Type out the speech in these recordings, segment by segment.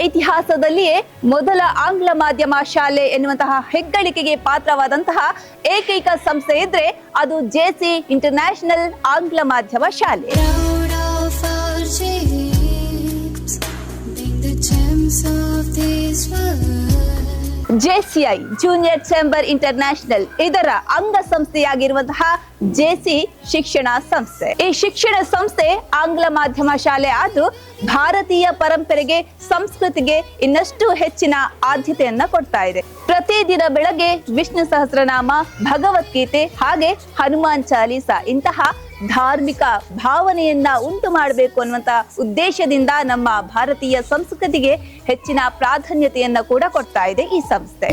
ಇತಿಹಾಸದಲ್ಲಿಯೇ ಮೊದಲ ಆಂಗ್ಲ ಮಾಧ್ಯಮ ಶಾಲೆ ಎನ್ನುವಂತಹ ಹೆಗ್ಗಳಿಕೆಗೆ ಪಾತ್ರವಾದಂತಹ ಏಕೈಕ ಸಂಸ್ಥೆ ಇದ್ರೆ ಅದು ಜೆಸಿ ಇಂಟರ್ನ್ಯಾಷನಲ್ ಆಂಗ್ಲ ಮಾಧ್ಯಮ ಶಾಲೆ. ಜೆಸಿಐ ಜೂನಿಯರ್ ಚೇಂಬರ್ ಇಂಟರ್ನ್ಯಾಷನಲ್ ಇದರ ಅಂಗಸಂಸ್ಥೆಯಾಗಿರುವಂತಹ ಜೆಸಿ ಶಿಕ್ಷಣ ಸಂಸ್ಥೆ. ಈ ಶಿಕ್ಷಣ ಸಂಸ್ಥೆ ಆಂಗ್ಲ ಮಾಧ್ಯಮ ಶಾಲೆ ಆದ್ರೂ ಭಾರತೀಯ ಪರಂಪರೆಗೆ ಸಂಸ್ಕೃತಿಗೆ ಇನ್ನಷ್ಟು ಹೆಚ್ಚಿನ ಆದ್ಯತೆಯನ್ನ ಕೊಡ್ತಾ ಇದೆ. ಪ್ರತಿದಿನ ಬೆಳಗ್ಗೆ ವಿಷ್ಣು ಸಹಸ್ರನಾಮ, ಭಗವದ್ಗೀತೆ ಹಾಗೆ ಹನುಮಾನ್ ಚಾಲೀಸ ಇಂತಹ ಧಾರ್ಮಿಕ ಭಾವನೆಯನ್ನ ಉಂಟು ಮಾಡಬೇಕು ಅನ್ನುವಂತ ಉದ್ದೇಶದಿಂದ ನಮ್ಮ ಭಾರತೀಯ ಸಂಸ್ಕೃತಿಗೆ ಹೆಚ್ಚಿನ ಪ್ರಾಧಾನ್ಯತೆಯನ್ನ ಕೂಡ ಕೊಡ್ತಾ ಇದೆ ಈ ಸಂಸ್ಥೆ.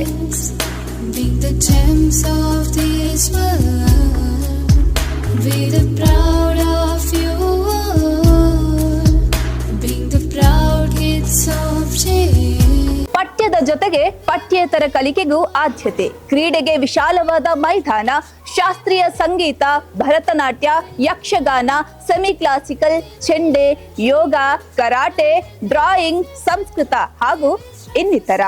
ಪಠ್ಯದ ಜೊತೆಗೆ ಪಠ್ಯೇತರ ಕಲಿಕೆಗೂ ಆದ್ಯತೆ. ಕ್ರೀಡೆಗೆ ವಿಶಾಲವಾದ ಮೈದಾನ, ಶಾಸ್ತ್ರೀಯ ಸಂಗೀತ, ಭರತನಾಟ್ಯ, ಯಕ್ಷಗಾನ, ಸೆಮಿ ಕ್ಲಾಸಿಕಲ್, ಚೆಂಡೆ, ಯೋಗ, ಕರಾಟೆ, ಡ್ರಾಯಿಂಗ್, ಸಂಸ್ಕೃತ ಹಾಗೂ ಇನ್ನಿತರ.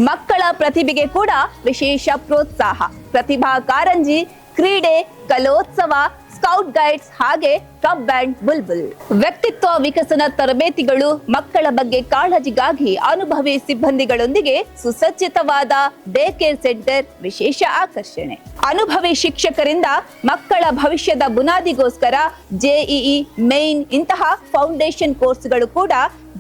ಮಕ್ಕಳ ಪ್ರತಿಭೆಗೆ ಕೂಡ ವಿಶೇಷ ಪ್ರೋತ್ಸಾಹ. ಪ್ರತಿಭಾ ಕಾರಂಜಿ, ಕ್ರೀಡೆ, ಕಲೋತ್ಸವ, ಸ್ಕೌಟ್ ಗೈಡ್ಸ್ ಹಾಗೆ ಕಬ್ ಅಂಡ್ ಬುಲ್ಬುಲ್. ವ್ಯಕ್ತಿತ್ವ ವಿಕಸನ ತರಬೇತಿಗಳು, ಮಕ್ಕಳ ಬಗ್ಗೆ ಕಾಳಜಿಗಾಗಿ ಅನುಭವಿ ಸಿಬ್ಬಂದಿಗಳೊಂದಿಗೆ ಸುಸಜ್ಜಿತವಾದ ಡೇ ಕೇರ್ ಸೆಂಟರ್ ವಿಶೇಷ ಆಕರ್ಷಣೆ. ಅನುಭವಿ ಶಿಕ್ಷಕರಿಂದ ಮಕ್ಕಳ ಭವಿಷ್ಯದ ಬುನಾದಿಗೋಸ್ಕರ ಜೆಇಇ ಮೇನ್ ಇಂತಹ ಫೌಂಡೇಶನ್ ಕೋರ್ಸ್ಗಳು ಕೂಡ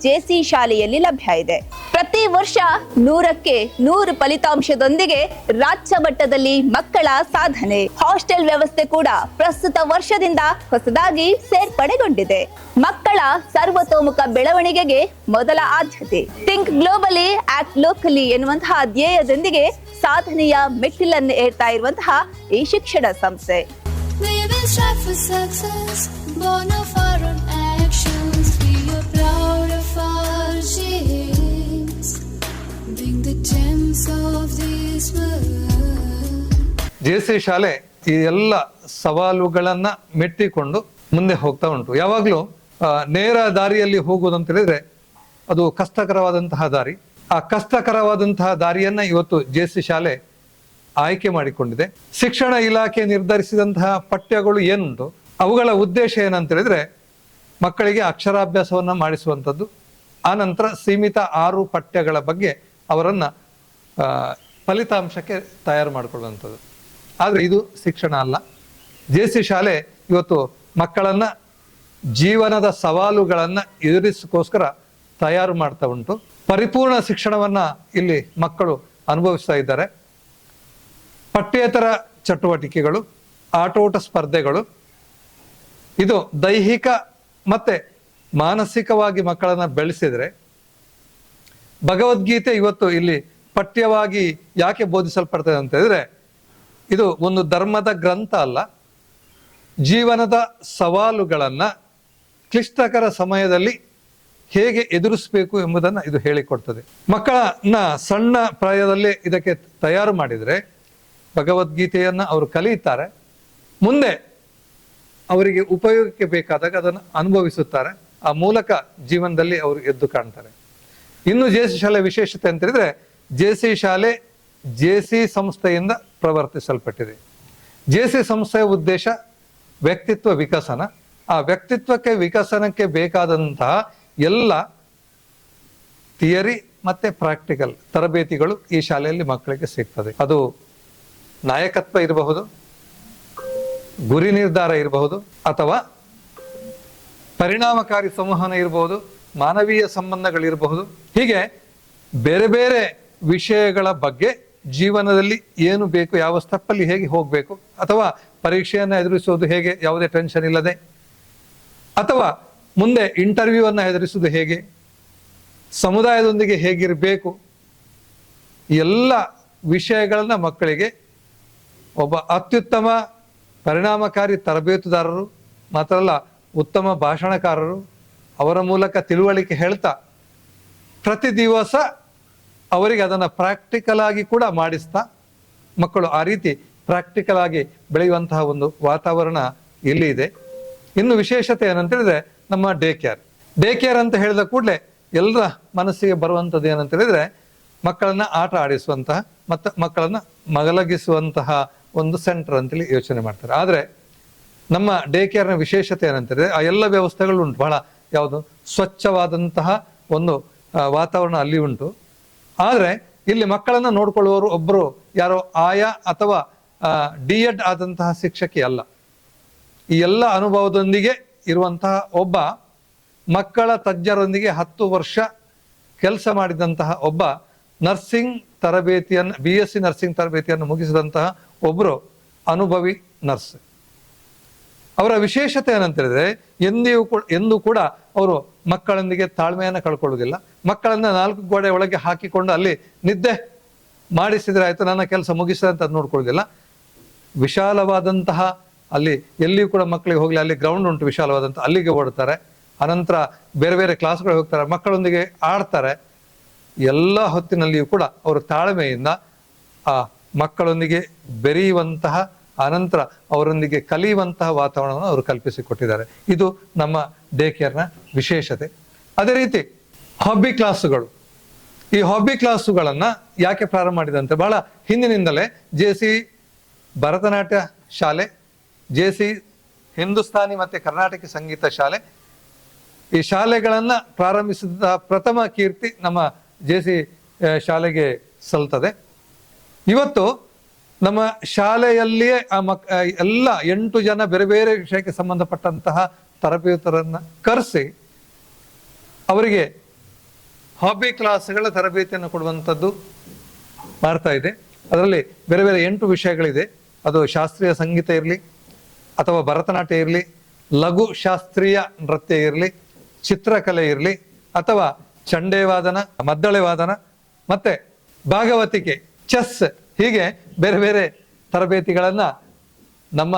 ಜೆಸಿ ಶಾಲೆಯಲ್ಲಿ ಲಭ್ಯ ಇದೆ. ಪ್ರತಿ ವರ್ಷ 100ಕ್ಕೆ 100 ಫಲಿತಾಂಶದೊಂದಿಗೆ ರಾಜ್ಯ ಮಟ್ಟದಲ್ಲಿ ಮಕ್ಕಳ ಸಾಧನೆ. ಹಾಸ್ಟೆಲ್ ವ್ಯವಸ್ಥೆ ಕೂಡ ಪ್ರಸ್ತುತ ವರ್ಷದಿಂದ ಹೊಸದಾಗಿ ಸೇರ್ಪಡೆಗೊಂಡಿದೆ. ಮಕ್ಕಳ ಸರ್ವತೋಮುಖ ಬೆಳವಣಿಗೆಗೆ ಮೊದಲ ಆದ್ಯತೆ. ಥಿಂಕ್ ಗ್ಲೋಬಲಿ ಆಕ್ಟ್ ಲೋಕಲಿ ಎನ್ನುವಂತಹ ಧ್ಯೇಯದೊಂದಿಗೆ ಸಾಧನೆಯ ಮೆಟ್ಟಿಲನ್ನು ಏರ್ತಾ ಇರುವಂತಹ ಈ ಶಿಕ್ಷಣ ಸಂಸ್ಥೆ. ಜೆಸಿ ಶಾಲೆ ಈ ಎಲ್ಲ ಸವಾಲುಗಳನ್ನ ಮೆಟ್ಟಿಕೊಂಡು ಮುಂದೆ ಹೋಗ್ತಾ ಉಂಟು. ಯಾವಾಗ್ಲೂ ನೇರ ದಾರಿಯಲ್ಲಿ ಹೋಗುವುದಂತ ಹೇಳಿದ್ರೆ ಅದು ಕಷ್ಟಕರವಾದಂತಹ ದಾರಿ. ಆ ಕಷ್ಟಕರವಾದಂತಹ ದಾರಿಯನ್ನ ಇವತ್ತು ಜೆಸಿ ಶಾಲೆ ಆಯ್ಕೆ ಮಾಡಿಕೊಂಡಿದೆ. ಶಿಕ್ಷಣ ಇಲಾಖೆ ನಿರ್ಧರಿಸಿದಂತಹ ಪಠ್ಯಗಳು ಏನುಂಟು ಅವುಗಳ ಉದ್ದೇಶ ಏನಂತ ಹೇಳಿದ್ರೆ ಮಕ್ಕಳಿಗೆ ಅಕ್ಷರಾಭ್ಯಾಸವನ್ನ ಮಾಡಿಸುವಂಥದ್ದು. ಆ ನಂತರ ಸೀಮಿತ 6 ಪಠ್ಯಗಳ ಬಗ್ಗೆ ಅವರನ್ನ ಫಲಿತಾಂಶಕ್ಕೆ ತಯಾರು ಮಾಡಿಕೊಳ್ಳುವಂಥದ್ದು. ಆದರೆ ಇದು ಶಿಕ್ಷಣ ಅಲ್ಲ. ಜೆಸಿ ಶಾಲೆ ಇವತ್ತು ಮಕ್ಕಳನ್ನ ಜೀವನದ ಸವಾಲುಗಳನ್ನ ಎದುರಿಸೋಸ್ಕರ ತಯಾರು ಮಾಡ್ತಾ ಉಂಟು. ಪರಿಪೂರ್ಣ ಶಿಕ್ಷಣವನ್ನ ಇಲ್ಲಿ ಮಕ್ಕಳು ಅನುಭವಿಸ್ತಾ ಇದ್ದಾರೆ. ಪಠ್ಯೇತರ ಚಟುವಟಿಕೆಗಳು, ಆಟೋಟ ಸ್ಪರ್ಧೆಗಳು, ಇದು ದೈಹಿಕ ಮತ್ತೆ ಮಾನಸಿಕವಾಗಿ ಮಕ್ಕಳನ್ನ ಬೆಳೆಸಿದ್ರೆ, ಭಗವದ್ಗೀತೆ ಇವತ್ತು ಇಲ್ಲಿ ಪಠ್ಯವಾಗಿ ಯಾಕೆ ಬೋಧಿಸಲ್ಪಡ್ತದೆ ಅಂತ ಹೇಳಿದ್ರೆ ಇದು ಒಂದು ಧರ್ಮದ ಗ್ರಂಥ ಅಲ್ಲ, ಜೀವನದ ಸವಾಲುಗಳನ್ನ ಕ್ಲಿಷ್ಟಕರ ಸಮಯದಲ್ಲಿ ಹೇಗೆ ಎದುರಿಸಬೇಕು ಎಂಬುದನ್ನು ಇದು ಹೇಳಿಕೊಡ್ತದೆ. ಮಕ್ಕಳನ್ನ ಸಣ್ಣ ಪ್ರಾಯದಲ್ಲೇ ಇದಕ್ಕೆ ತಯಾರು ಮಾಡಿದರೆ ಭಗವದ್ಗೀತೆಯನ್ನ ಅವರು ಕಲಿಯುತ್ತಾರೆ. ಮುಂದೆ ಅವರಿಗೆ ಉಪಯೋಗಕ್ಕೆ ಬೇಕಾದಾಗ ಅದನ್ನು ಅನುಭವಿಸುತ್ತಾರೆ. ಆ ಮೂಲಕ ಜೀವನದಲ್ಲಿ ಅವರು ಎದ್ದು ಕಾಣ್ತಾರೆ. ಇನ್ನು ಜೆಸಿ ಶಾಲೆ ವಿಶೇಷತೆ ಅಂತ ಹೇಳಿದ್ರೆ ಜೆಸಿ ಶಾಲೆ ಜೆಸಿ ಸಂಸ್ಥೆಯಿಂದ ಪ್ರವರ್ತಿಸಲ್ಪಟ್ಟಿದೆ. ಜೆಸಿ ಸಂಸ್ಥೆಯ ಉದ್ದೇಶ ವ್ಯಕ್ತಿತ್ವ ವಿಕಸನ. ಆ ವ್ಯಕ್ತಿತ್ವಕ್ಕೆ ವಿಕಸನಕ್ಕೆ ಬೇಕಾದಂತಹ ಎಲ್ಲ ಥಿಯರಿ ಮತ್ತೆ ಪ್ರಾಕ್ಟಿಕಲ್ ತರಬೇತಿಗಳು ಈ ಶಾಲೆಯಲ್ಲಿ ಮಕ್ಕಳಿಗೆ ಸಿಗ್ತದೆ. ಅದು ನಾಯಕತ್ವ ಇರಬಹುದು, ಗುರಿ ನಿರ್ಧಾರ ಇರಬಹುದು, ಅಥವಾ ಪರಿಣಾಮಕಾರಿ ಸಂವಹನ ಇರಬಹುದು, ಮಾನವೀಯ ಸಂಬಂಧಗಳಿರಬಹುದು. ಹೀಗೆ ಬೇರೆ ಬೇರೆ ವಿಷಯಗಳ ಬಗ್ಗೆ ಜೀವನದಲ್ಲಿ ಏನು ಬೇಕು, ಯಾವ ಸ್ಟೆಪ್ಪಲ್ಲಿ ಹೇಗೆ ಹೋಗಬೇಕು, ಅಥವಾ ಪರೀಕ್ಷೆಯನ್ನು ಎದುರಿಸೋದು ಹೇಗೆ ಯಾವುದೇ ಟೆನ್ಷನ್ ಇಲ್ಲದೆ, ಅಥವಾ ಮುಂದೆ ಇಂಟರ್ವ್ಯೂ ಅನ್ನು ಎದುರಿಸೋದು ಹೇಗೆ, ಸಮುದಾಯದೊಂದಿಗೆ ಹೇಗಿರಬೇಕು, ಎಲ್ಲ ವಿಷಯಗಳನ್ನ ಮಕ್ಕಳಿಗೆ ಒಬ್ಬ ಅತ್ಯುತ್ತಮ ಪರಿಣಾಮಕಾರಿ ತರಬೇತುದಾರರು ಮಾತ್ರ ಅಲ್ಲ, ಉತ್ತಮ ಭಾಷಣಕಾರರು ಅವರ ಮೂಲಕ ತಿಳುವಳಿಕೆ ಹೇಳ್ತಾ ಪ್ರತಿ ದಿವಸ ಅವರಿಗೆ ಅದನ್ನು ಪ್ರಾಕ್ಟಿಕಲ್ ಆಗಿ ಕೂಡ ಮಾಡಿಸ್ತಾ ಮಕ್ಕಳು ಆ ರೀತಿ ಪ್ರಾಕ್ಟಿಕಲ್ ಆಗಿ ಬೆಳೆಯುವಂತಹ ಒಂದು ವಾತಾವರಣ ಇಲ್ಲಿ ಇದೆ. ಇನ್ನು ವಿಶೇಷತೆ ಏನಂತ ಹೇಳಿದ್ರೆ ನಮ್ಮ ಡೇ ಕೇರ್ ಅಂತ ಹೇಳಿದ ಕೂಡಲೇ ಎಲ್ಲರ ಮನಸ್ಸಿಗೆ ಬರುವಂಥದ್ದು ಏನಂತ ಹೇಳಿದ್ರೆ ಮಕ್ಕಳನ್ನ ಆಟ ಆಡಿಸುವಂತಹ ಮತ್ತು ಮಕ್ಕಳನ್ನ ಮಲಗಿಸುವಂತಹ ಒಂದು ಸೆಂಟರ್ ಅಂತೇಳಿ ಯೋಚನೆ ಮಾಡ್ತಾರೆ. ಆದರೆ ನಮ್ಮ ಡೇ ಕೇರ್ನ ವಿಶೇಷತೆ ಏನಂತಂದ್ರೆ ಆ ಎಲ್ಲ ವ್ಯವಸ್ಥೆಗಳು ಉಂಟು. ಬಹಳ ಯಾವುದು ಸ್ವಚ್ಛವಾದಂತಹ ಒಂದು ವಾತಾವರಣ ಅಲ್ಲಿ ಉಂಟು. ಆದರೆ ಇಲ್ಲಿ ಮಕ್ಕಳನ್ನ ನೋಡ್ಕೊಳ್ಳುವವರು ಒಬ್ಬರು ಯಾರೋ ಆಯಾ ಅಥವಾ ಡಿ.ಎಡ್ ಆದಂತಹ ಶಿಕ್ಷಕಿ ಅಲ್ಲ. ಈ ಎಲ್ಲ ಅನುಭವದೊಂದಿಗೆ ಇರುವಂತಹ ಒಬ್ಬ ಮಕ್ಕಳ ತಜ್ಞರೊಂದಿಗೆ 10 ವರ್ಷ ಕೆಲಸ ಮಾಡಿದಂತಹ ಒಬ್ಬ ನರ್ಸಿಂಗ್ ತರಬೇತಿಯನ್ನು BSc ನರ್ಸಿಂಗ್ ತರಬೇತಿಯನ್ನು ಮುಗಿಸಿದಂತಹ ಒಬ್ಬರು ಅನುಭವಿ ನರ್ಸ್. ಅವರ ವಿಶೇಷತೆ ಏನಂತ ಹೇಳಿದ್ರೆ ಎಂದೂ ಕೂಡ ಅವರು ಮಕ್ಕಳೊಂದಿಗೆ ತಾಳ್ಮೆಯನ್ನು ಕಳ್ಕೊಳ್ಳುವುದಿಲ್ಲ. ಮಕ್ಕಳನ್ನ 4 ಗೋಡೆ ಒಳಗೆ ಹಾಕಿಕೊಂಡು ಅಲ್ಲಿ ನಿದ್ದೆ ಮಾಡಿಸಿದ್ರೆ ಆಯ್ತು, ನನ್ನ ಕೆಲಸ ಮುಗಿಸಿದ್ರೆ ಅಂತ ನೋಡ್ಕೊಳ್ಳೋದಿಲ್ಲ. ವಿಶಾಲವಾದಂತಹ ಅಲ್ಲಿ ಎಲ್ಲಿಯೂ ಕೂಡ ಮಕ್ಕಳಿಗೆ ಹೋಗ್ಲಿ, ಅಲ್ಲಿ ಗ್ರೌಂಡ್ ಉಂಟು ವಿಶಾಲವಾದಂತಹ, ಅಲ್ಲಿಗೆ ಓಡ್ತಾರೆ. ಅನಂತರ ಬೇರೆ ಬೇರೆ ಕ್ಲಾಸ್ಗಳಿಗೆ ಹೋಗ್ತಾರೆ, ಮಕ್ಕಳೊಂದಿಗೆ ಆಡ್ತಾರೆ. ಎಲ್ಲ ಹೊತ್ತಿನಲ್ಲಿಯೂ ಕೂಡ ಅವರು ತಾಳ್ಮೆಯಿಂದ ಆ ಮಕ್ಕಳೊಂದಿಗೆ ಬೆರೆಯುವಂತಹ ಅನಂತರ ಅವರೊಂದಿಗೆ ಕಲಿಯುವಂತಹ ವಾತಾವರಣವನ್ನು ಅವರು ಕಲ್ಪಿಸಿಕೊಟ್ಟಿದ್ದಾರೆ. ಇದು ನಮ್ಮ ಡೇ ಕೇರ್ನ ವಿಶೇಷತೆ. ಅದೇ ರೀತಿ ಹಾಬಿ ಕ್ಲಾಸುಗಳು. ಈ ಹಾಬಿ ಕ್ಲಾಸುಗಳನ್ನ ಯಾಕೆ ಪ್ರಾರಂಭ ಮಾಡಿದಂತೆ, ಬಹಳ ಹಿಂದಿನಿಂದಲೇ JC ಭರತನಾಟ್ಯ ಶಾಲೆ, JC ಹಿಂದೂಸ್ತಾನಿ ಮತ್ತು ಕರ್ನಾಟಕ ಸಂಗೀತ ಶಾಲೆ, ಈ ಶಾಲೆಗಳನ್ನ ಪ್ರಾರಂಭಿಸಿದ ಪ್ರಥಮ ಕೀರ್ತಿ ನಮ್ಮ JC ಶಾಲೆಗೆ ಸಲ್ತದೆ. ಇವತ್ತು ನಮ್ಮ ಶಾಲೆಯಲ್ಲಿಯೇ ಎಲ್ಲ 8 ಜನ ಬೇರೆ ಬೇರೆ ವಿಷಯಕ್ಕೆ ಸಂಬಂಧಪಟ್ಟಂತಹ ತರಬೇತರನ್ನ ಕರೆಸಿ ಅವರಿಗೆ ಹಾಬಿ ಕ್ಲಾಸ್ಗಳ ತರಬೇತಿಯನ್ನು ಕೊಡುವಂಥದ್ದು ಮಾಡ್ತಾ ಇದೆ. ಅದರಲ್ಲಿ ಬೇರೆ ಬೇರೆ 8 ವಿಷಯಗಳಿದೆ. ಅದು ಶಾಸ್ತ್ರೀಯ ಸಂಗೀತ ಇರಲಿ ಅಥವಾ ಭರತನಾಟ್ಯ ಇರಲಿ, ಲಘು ಶಾಸ್ತ್ರೀಯ ನೃತ್ಯ ಇರಲಿ, ಚಿತ್ರಕಲೆ ಇರಲಿ ಅಥವಾ ಚಂಡೆ ವಾದನ, ಮದ್ದಳೆ ವಾದನ, ಮತ್ತೆ ಭಾಗವತಿಕೆ, ಚೆಸ್, ಹೀಗೆ ಬೇರೆ ಬೇರೆ ತರಬೇತಿಗಳನ್ನ ನಮ್ಮ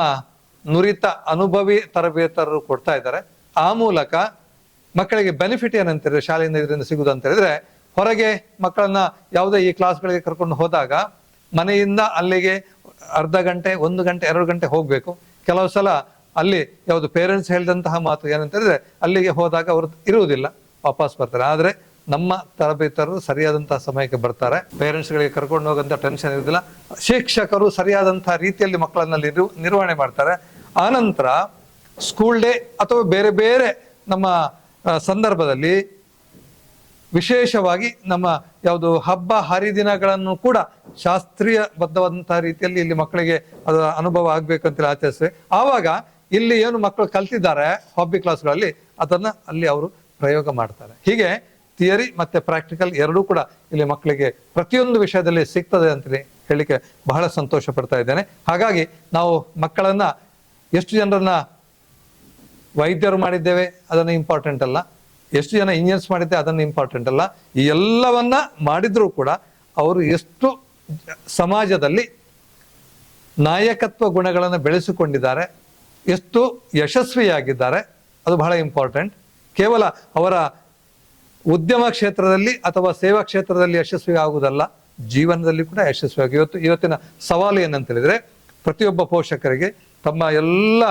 ನುರಿತ ಅನುಭವಿ ತರಬೇತರು ಕೊಡ್ತಾ ಇದ್ದಾರೆ. ಆ ಮೂಲಕ ಮಕ್ಕಳಿಗೆ ಬೆನಿಫಿಟ್ ಏನಂತಂದ್ರೆ ಶಾಲೆಯಿಂದ ಇದರಿಂದ ಸಿಗುವುದು ಅಂತ ಹೇಳಿದ್ರೆ, ಹೊರಗೆ ಮಕ್ಕಳನ್ನ ಯಾವುದೇ ಈ ಕ್ಲಾಸ್ಗಳಿಗೆ ಕರ್ಕೊಂಡು ಹೋದಾಗ ಮನೆಯಿಂದ ಅಲ್ಲಿಗೆ ಅರ್ಧ ಗಂಟೆ, 1 ಗಂಟೆ, 2 ಗಂಟೆ ಹೋಗ್ಬೇಕು. ಕೆಲವು ಸಲ ಅಲ್ಲಿ ಯಾವುದು ಪೇರೆಂಟ್ಸ್ ಹೇಳಿದಂತಹ ಮಾತು ಏನಂತ ಹೇಳಿದ್ರೆ ಅಲ್ಲಿಗೆ ಹೋದಾಗ ಅವರು ಇರುವುದಿಲ್ಲ, ವಾಪಸ್ ಬರ್ತಾರೆ. ಆದ್ರೆ ನಮ್ಮ ತರಬೇತರು ಸರಿಯಾದಂತಹ ಸಮಯಕ್ಕೆ ಬರ್ತಾರೆ. ಪೇರೆಂಟ್ಸ್ಗಳಿಗೆ ಕರ್ಕೊಂಡು ಹೋಗಂತ ಟೆನ್ಷನ್ ಇರುವುದಿಲ್ಲ. ಶಿಕ್ಷಕರು ಸರಿಯಾದಂತಹ ರೀತಿಯಲ್ಲಿ ಮಕ್ಕಳನ್ನಲ್ಲಿ ನಿರ್ವಹಣೆ ಮಾಡ್ತಾರೆ. ಆನಂತರ ಸ್ಕೂಲ್ ಡೇ ಅಥವಾ ಬೇರೆ ಬೇರೆ ನಮ್ಮ ಸಂದರ್ಭದಲ್ಲಿ ವಿಶೇಷವಾಗಿ ನಮ್ಮ ಯಾವುದು ಹಬ್ಬ ಹರಿದಿನಗಳನ್ನು ಕೂಡ ಶಾಸ್ತ್ರೀಯಬದ್ಧವಾದಂತಹ ರೀತಿಯಲ್ಲಿ ಇಲ್ಲಿ ಮಕ್ಕಳಿಗೆ ಅದರ ಅನುಭವ ಆಗ್ಬೇಕಂತೇಳಿ ಆಚರಿಸ್ತೇವೆ. ಆವಾಗ ಇಲ್ಲಿ ಏನು ಮಕ್ಕಳು ಕಲ್ತಿದ್ದಾರೆ ಹಾಬಿ ಕ್ಲಾಸ್ಗಳಲ್ಲಿ ಅದನ್ನ ಅಲ್ಲಿ ಅವರು ಪ್ರಯೋಗ ಮಾಡ್ತಾರೆ. ಹೀಗೆ ಥಿಯರಿ ಮತ್ತೆ ಪ್ರಾಕ್ಟಿಕಲ್ ಎರಡೂ ಕೂಡ ಇಲ್ಲಿ ಮಕ್ಕಳಿಗೆ ಪ್ರತಿಯೊಂದು ವಿಷಯದಲ್ಲಿ ಸಿಗ್ತದೆ ಅಂತೇಳಿ ಹೇಳಿಕೆ ಬಹಳ ಸಂತೋಷ ಪಡ್ತಾ ಇದ್ದೇನೆ. ಹಾಗಾಗಿ ನಾವು ಮಕ್ಕಳನ್ನ ಎಷ್ಟು ಜನರನ್ನ ವೈದ್ಯರು ಮಾಡಿದ್ದೇವೆ ಅದನ್ನು ಇಂಪಾರ್ಟೆಂಟ್ ಅಲ್ಲ, ಎಷ್ಟು ಜನ ಇಂಜಿನಿಯರ್ಸ್ ಮಾಡಿದ್ದೆ ಅದನ್ನು ಇಂಪಾರ್ಟೆಂಟ್ ಅಲ್ಲ. ಈ ಎಲ್ಲವನ್ನ ಮಾಡಿದ್ರೂ ಕೂಡ ಅವರು ಎಷ್ಟು ಸಮಾಜದಲ್ಲಿ ನಾಯಕತ್ವ ಗುಣಗಳನ್ನು ಬೆಳೆಸಿಕೊಂಡಿದ್ದಾರೆ, ಎಷ್ಟು ಯಶಸ್ವಿಯಾಗಿದ್ದಾರೆ, ಅದು ಬಹಳ ಇಂಪಾರ್ಟೆಂಟ್. ಕೇವಲ ಅವರ ಉದ್ಯಮ ಕ್ಷೇತ್ರದಲ್ಲಿ ಅಥವಾ ಸೇವಾ ಕ್ಷೇತ್ರದಲ್ಲಿ ಯಶಸ್ವಿ ಆಗುವುದಲ್ಲ, ಜೀವನದಲ್ಲಿ ಕೂಡ ಯಶಸ್ವಿಯಾಗಿ ಇವತ್ತಿನ ಸವಾಲು ಏನಂತ ಹೇಳಿದ್ರೆ, ಪ್ರತಿಯೊಬ್ಬ ಪೋಷಕರಿಗೆ ತಮ್ಮ ಎಲ್ಲ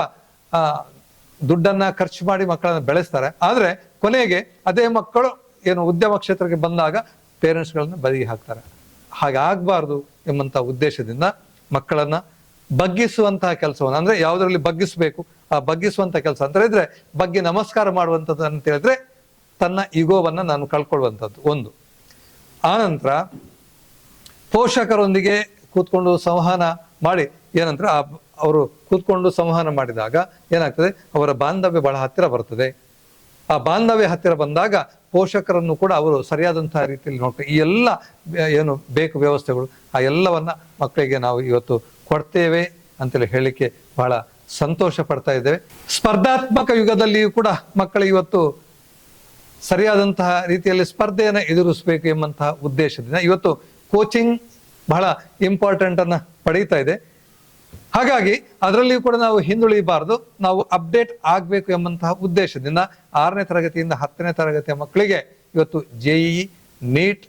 ದುಡ್ಡನ್ನ ಖರ್ಚು ಮಾಡಿ ಮಕ್ಕಳನ್ನ ಬೆಳೆಸ್ತಾರೆ. ಆದ್ರೆ ಕೊನೆಗೆ ಅದೇ ಮಕ್ಕಳು ಏನು ಉದ್ಯಮ ಕ್ಷೇತ್ರಕ್ಕೆ ಬಂದಾಗ ಪೇರೆಂಟ್ಸ್ಗಳನ್ನ ಬದಿಗೆ ಹಾಕ್ತಾರೆ. ಹಾಗಾಗಬಾರ್ದು ಎಂಬಂತಹ ಉದ್ದೇಶದಿಂದ ಮಕ್ಕಳನ್ನ ಬಗ್ಗಿಸುವಂತಹ ಕೆಲಸವನ್ನು, ಅಂದ್ರೆ ಯಾವುದರಲ್ಲಿ ಬಗ್ಗಿಸ್ಬೇಕು ಆ ಬಗ್ಗಿಸುವಂತಹ ಕೆಲಸ ಅಂತ ಹೇಳಿದ್ರೆ, ಬಗ್ಗೆ ನಮಸ್ಕಾರ ಮಾಡುವಂಥದ್ದು ಅಂತ ಹೇಳಿದ್ರೆ ತನ್ನ ಈಗೋವನ್ನ ನಾನು ಕಳ್ಕೊಳ್ಳುವಂಥದ್ದು ಒಂದು. ಆನಂತರ ಪೋಷಕರೊಂದಿಗೆ ಕೂತ್ಕೊಂಡು ಸಂವಹನ ಮಾಡಿ ಏನಂದ್ರೆ ಅವರು ಕೂತ್ಕೊಂಡು ಸಂವಹನ ಮಾಡಿದಾಗ ಏನಾಗ್ತದೆ, ಅವರ ಬಾಂಧವ್ಯ ಬಹಳ ಹತ್ತಿರ ಬರ್ತದೆ. ಆ ಬಾಂಧವ್ಯ ಹತ್ತಿರ ಬಂದಾಗ ಪೋಷಕರನ್ನು ಕೂಡ ಅವರು ಸರಿಯಾದಂತಹ ರೀತಿಯಲ್ಲಿ ನೋಡ್ತಾರೆ. ಈ ಎಲ್ಲ ಏನು ಬೇಕು ವ್ಯವಸ್ಥೆಗಳು ಆ ಎಲ್ಲವನ್ನ ಮಕ್ಕಳಿಗೆ ನಾವು ಇವತ್ತು ಕೊಡ್ತೇವೆ ಅಂತೇಳಿ ಹೇಳಿಕೆ ಬಹಳ ಸಂತೋಷ ಪಡ್ತಾ ಇದ್ದೇವೆ. ಸ್ಪರ್ಧಾತ್ಮಕ ಯುಗದಲ್ಲಿಯೂ ಕೂಡ ಮಕ್ಕಳು ಇವತ್ತು ಸರಿಯಾದಂತಹ ರೀತಿಯಲ್ಲಿ ಸ್ಪರ್ಧೆಯನ್ನು ಎದುರಿಸಬೇಕು ಎಂಬಂತಹ ಉದ್ದೇಶದಿಂದ ಇವತ್ತು ಕೋಚಿಂಗ್ ಬಹಳ ಇಂಪಾರ್ಟೆಂಟ್ ಅನ್ನ ಪಡೀತಾ ಇದೆ. ಹಾಗಾಗಿ ಅದರಲ್ಲಿಯೂ ಕೂಡ ನಾವು ಹಿಂದುಳಿಬಾರದು, ನಾವು ಅಪ್ಡೇಟ್ ಆಗಬೇಕು ಎಂಬಂತಹ ಉದ್ದೇಶದಿಂದ 6ನೇ ತರಗತಿಯಿಂದ 10ನೇ ತರಗತಿಯ ಮಕ್ಕಳಿಗೆ ಇವತ್ತು JEE, NEET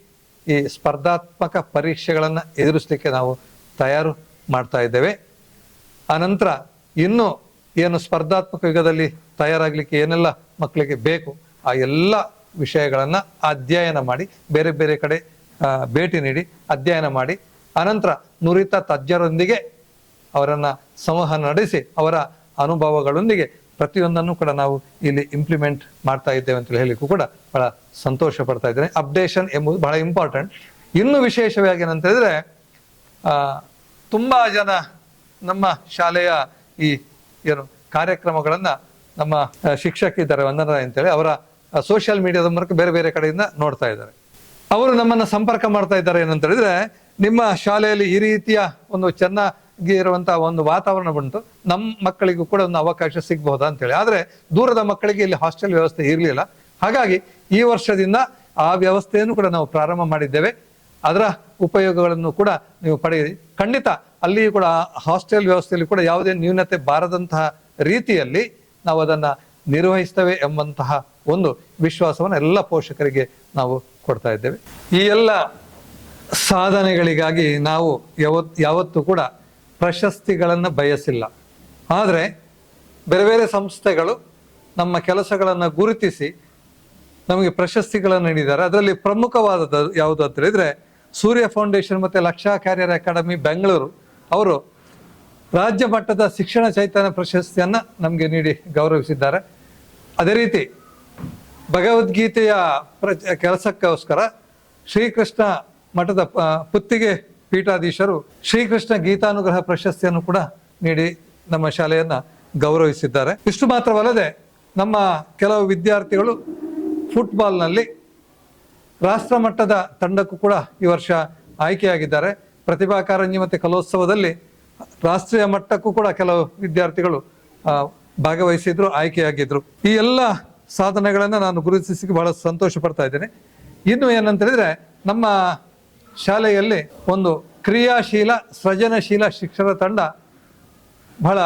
ಈ ಸ್ಪರ್ಧಾತ್ಮಕ ಪರೀಕ್ಷೆಗಳನ್ನು ಎದುರಿಸಲಿಕ್ಕೆ ನಾವು ತಯಾರು ಮಾಡ್ತಾ ಇದ್ದೇವೆ. ಆನಂತರ ಇನ್ನು ಏನು ಸ್ಪರ್ಧಾತ್ಮಕ ಯುಗದಲ್ಲಿ ತಯಾರಾಗಲಿಕ್ಕೆ ಏನೆಲ್ಲ ಮಕ್ಕಳಿಗೆ ಬೇಕು ಆ ಎಲ್ಲ ವಿಷಯಗಳನ್ನು ಅಧ್ಯಯನ ಮಾಡಿ ಬೇರೆ ಬೇರೆ ಕಡೆ ಭೇಟಿ ನೀಡಿ ಅಧ್ಯಯನ ಮಾಡಿ ಅನಂತರ ನುರಿತ ತಜ್ಞರೊಂದಿಗೆ ಅವರನ್ನು ಸಂವಹನ ನಡೆಸಿ ಅವರ ಅನುಭವಗಳೊಂದಿಗೆ ಪ್ರತಿಯೊಂದನ್ನು ಕೂಡ ನಾವು ಇಲ್ಲಿ ಇಂಪ್ಲಿಮೆಂಟ್ ಮಾಡ್ತಾ ಇದ್ದೇವೆ ಅಂತ ಹೇಳಲಿಕ್ಕೂ ಕೂಡ ಬಹಳ ಸಂತೋಷ ಪಡ್ತಾ ಇದ್ದೇನೆ. ಅಪ್ಡೇಷನ್ ಎಂಬುದು ಬಹಳ ಇಂಪಾರ್ಟೆಂಟ್. ಇನ್ನು ವಿಶೇಷವಾಗಿ ಏನಂತ ಹೇಳಿದ್ರೆ ತುಂಬಾ ಜನ ನಮ್ಮ ಶಾಲೆಯ ಈ ಏನು ಕಾರ್ಯಕ್ರಮಗಳನ್ನ ನಮ್ಮ ಶಿಕ್ಷಕಿದ್ದಾರೆ ವಂದನಾ ಅಂತೇಳಿ ಅವರ ಸೋಷಿಯಲ್ ಮೀಡಿಯಾದ ಮೂಲಕ ಬೇರೆ ಬೇರೆ ಕಡೆಯಿಂದ ನೋಡ್ತಾ ಇದ್ದಾರೆ. ಅವರು ನಮ್ಮನ್ನ ಸಂಪರ್ಕ ಮಾಡ್ತಾ ಇದ್ದಾರೆ ಏನಂತ ಹೇಳಿದ್ರೆ, ನಿಮ್ಮ ಶಾಲೆಯಲ್ಲಿ ಈ ರೀತಿಯ ಒಂದು ಚೆನ್ನಾಗಿ ಇರುವಂತಹ ಒಂದು ವಾತಾವರಣ ಉಂಟು, ನಮ್ಮ ಮಕ್ಕಳಿಗೂ ಕೂಡ ಒಂದು ಅವಕಾಶ ಸಿಗ್ಬಹುದಾ ಅಂತೇಳಿ. ಆದ್ರೆ ದೂರದ ಮಕ್ಕಳಿಗೆ ಇಲ್ಲಿ ಹಾಸ್ಟೆಲ್ ವ್ಯವಸ್ಥೆ ಇರಲಿಲ್ಲ. ಹಾಗಾಗಿ ಈ ವರ್ಷದಿಂದ ಆ ವ್ಯವಸ್ಥೆಯನ್ನು ಕೂಡ ನಾವು ಪ್ರಾರಂಭ ಮಾಡಿದ್ದೇವೆ. ಅದರ ಉಪಯೋಗಗಳನ್ನು ಕೂಡ ನೀವು ಪಡೆಯಿರಿ. ಖಂಡಿತ ಅಲ್ಲಿಯೂ ಕೂಡ ಹಾಸ್ಟೆಲ್ ವ್ಯವಸ್ಥೆಯಲ್ಲಿ ಕೂಡ ಯಾವುದೇ ನ್ಯೂನತೆ ಬಾರದಂತಹ ರೀತಿಯಲ್ಲಿ ನಾವು ಅದನ್ನ ನಿರ್ವಹಿಸ್ತೇವೆ ಎಂಬಂತಹ ಒಂದು ವಿಶ್ವಾಸವನ್ನು ಎಲ್ಲ ಪೋಷಕರಿಗೆ ನಾವು ಕೊಡ್ತಾ ಇದ್ದೇವೆ. ಈ ಎಲ್ಲ ಸಾಧನೆಗಳಿಗಾಗಿ ನಾವು ಯಾವತ್ತೂ ಕೂಡ ಪ್ರಶಸ್ತಿಗಳನ್ನು ಬಯಸಿಲ್ಲ. ಆದರೆ ಬೇರೆ ಬೇರೆ ಸಂಸ್ಥೆಗಳು ನಮ್ಮ ಕೆಲಸಗಳನ್ನು ಗುರುತಿಸಿ ನಮಗೆ ಪ್ರಶಸ್ತಿಗಳನ್ನು ನೀಡಿದ್ದಾರೆ. ಅದರಲ್ಲಿ ಪ್ರಮುಖವಾದದ್ದು ಯಾವುದು ಅಂತ ಹೇಳಿದ್ರೆ, ಸೂರ್ಯ ಫೌಂಡೇಶನ್ ಮತ್ತು ಲಕ್ಷಾ ಕ್ಯಾರಿಯರ್ ಅಕಾಡೆಮಿ ಬೆಂಗಳೂರು ಅವರು ರಾಜ್ಯ ಮಟ್ಟದ ಶಿಕ್ಷಣ ಚೈತನ್ಯ ಪ್ರಶಸ್ತಿಯನ್ನು ನಮಗೆ ನೀಡಿ ಗೌರವಿಸಿದ್ದಾರೆ. ಅದೇ ರೀತಿ ಭಗವದ್ಗೀತೆಯ ಕೆಲಸಕ್ಕೋಸ್ಕರ ಶ್ರೀಕೃಷ್ಣ ಮಠದ ಪುತ್ತಿಗೆ ಪೀಠಾಧೀಶರು ಶ್ರೀಕೃಷ್ಣ ಗೀತಾನುಗ್ರಹ ಪ್ರಶಸ್ತಿಯನ್ನು ಕೂಡ ನೀಡಿ ನಮ್ಮ ಶಾಲೆಯನ್ನ ಗೌರವಿಸಿದ್ದಾರೆ. ಇಷ್ಟು ಮಾತ್ರವಲ್ಲದೆ ನಮ್ಮ ಕೆಲವು ವಿದ್ಯಾರ್ಥಿಗಳು ಫುಟ್ಬಾಲ್ನಲ್ಲಿ ರಾಷ್ಟ್ರ ಮಟ್ಟದ ತಂಡಕ್ಕೂ ಕೂಡ ಈ ವರ್ಷ ಆಯ್ಕೆಯಾಗಿದ್ದಾರೆ. ಪ್ರತಿಭಾ ಕಾರಂಜಿ ಮತ್ತು ಕಲೋತ್ಸವದಲ್ಲಿ ರಾಷ್ಟ್ರೀಯ ಮಟ್ಟಕ್ಕೂ ಕೂಡ ಕೆಲವು ವಿದ್ಯಾರ್ಥಿಗಳು ಭಾಗವಹಿಸಿದ್ರು, ಆಯ್ಕೆಯಾಗಿದ್ರು. ಈ ಎಲ್ಲ ಸಾಧನೆಗಳನ್ನು ನಾನು ಗುರುತಿಸಿ ಬಹಳ ಸಂತೋಷ ಪಡ್ತಾ ಇದ್ದೇನೆ. ಇನ್ನು ಏನಂತ ಹೇಳಿದ್ರೆ, ನಮ್ಮ ಶಾಲೆಯಲ್ಲಿ ಒಂದು ಕ್ರಿಯಾಶೀಲ ಸೃಜನಶೀಲ ಶಿಕ್ಷಣ ತಂಡ ಬಹಳ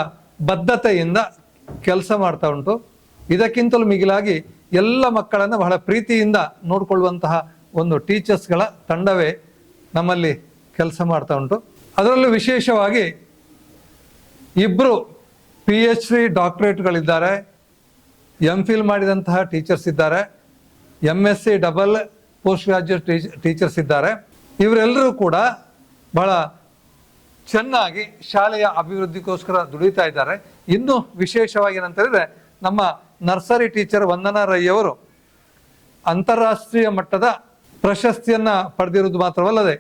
ಬದ್ಧತೆಯಿಂದ ಕೆಲಸ ಮಾಡ್ತಾ ಉಂಟು. ಇದಕ್ಕಿಂತಲೂ ಮಿಗಿಲಾಗಿ ಎಲ್ಲ ಮಕ್ಕಳನ್ನು ಬಹಳ ಪ್ರೀತಿಯಿಂದ ನೋಡಿಕೊಳ್ಳುವಂತಹ ಒಂದು ಟೀಚರ್ಸ್ಗಳ ತಂಡವೇ ನಮ್ಮಲ್ಲಿ ಕೆಲಸ ಮಾಡ್ತಾ ಉಂಟು. ಅದರಲ್ಲೂ ವಿಶೇಷವಾಗಿ 2 PhD ಡಾಕ್ಟರೇಟ್ಗಳಿದ್ದಾರೆ, MPhil ಮಾಡಿದಂತಹ ಟೀಚರ್ಸ್ ಇದ್ದಾರೆ, MSc double post graduate teachers ಇದ್ದಾರೆ. ಇವರೆಲ್ಲರೂ ಕೂಡ ಬಹಳ ಚೆನ್ನಾಗಿ ಶಾಲೆಯ ಅಭಿವೃದ್ಧಿಗೋಸ್ಕರ ದುಡಿತಾ ಇದ್ದಾರೆ. ಇನ್ನು ವಿಶೇಷವಾಗಿ ಏನಂತ ಹೇಳಿದ್ರೆ, ನಮ್ಮ ನರ್ಸರಿ ಟೀಚರ್ ವಂದನಾ ರೈ ಅವರು ಅಂತಾರಾಷ್ಟ್ರೀಯ ಮಟ್ಟದ ಪ್ರಶಸ್ತಿಯನ್ನ ಪಡೆದಿರುವುದು ಮಾತ್ರವಲ್ಲದೆ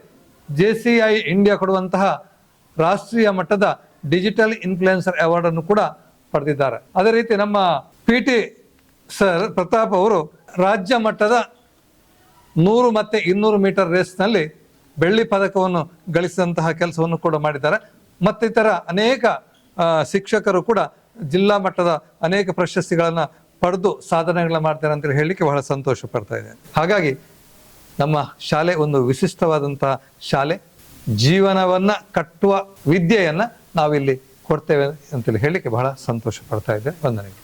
JCI ಇಂಡಿಯಾ ಕೊಡುವಂತಹ ರಾಷ್ಟ್ರೀಯ ಮಟ್ಟದ ಡಿಜಿಟಲ್ ಇನ್ಫ್ಲುಯೆನ್ಸರ್ ಅವಾರ್ಡ್ ಅನ್ನು ಕೂಡ ಪಡೆದಿದ್ದಾರೆ. ಅದೇ ರೀತಿ ನಮ್ಮ PT ಸರ್ ಪ್ರತಾಪ್ ಅವರು ರಾಜ್ಯ ಮಟ್ಟದ 100 ಮತ್ತು 200 ಮೀಟರ್ ರೇಸ್ನಲ್ಲಿ ಬೆಳ್ಳಿ ಪದಕವನ್ನು ಗಳಿಸಿದಂತಹ ಕೆಲಸವನ್ನು ಕೂಡ ಮಾಡಿದ್ದಾರೆ. ಮತ್ತಿತರ ಅನೇಕ ಶಿಕ್ಷಕರು ಕೂಡ ಜಿಲ್ಲಾ ಮಟ್ಟದ ಅನೇಕ ಪ್ರಶಸ್ತಿಗಳನ್ನು ಪಡೆದು ಸಾಧನೆಗಳನ್ನ ಮಾಡ್ತಾರೆ ಅಂತ ಹೇಳಲಿಕ್ಕೆ ಬಹಳ ಸಂತೋಷ ಪಡ್ತಾ ಇದೆ. ಹಾಗಾಗಿ ನಮ್ಮ ಶಾಲೆ ಒಂದು ವಿಶಿಷ್ಟವಾದಂತಹ ಶಾಲೆ. ಜೀವನವನ್ನ ಕಟ್ಟುವ ವಿದ್ಯೆಯನ್ನ ನಾವಿಲ್ಲಿ ಕೊಡ್ತೇವೆ ಅಂತೇಳಿ ಹೇಳಲಿಕ್ಕೆ ಬಹಳ ಸಂತೋಷ ಪಡ್ತಾ ಇದ್ದೇವೆ. ವಂದನೆಗಳು.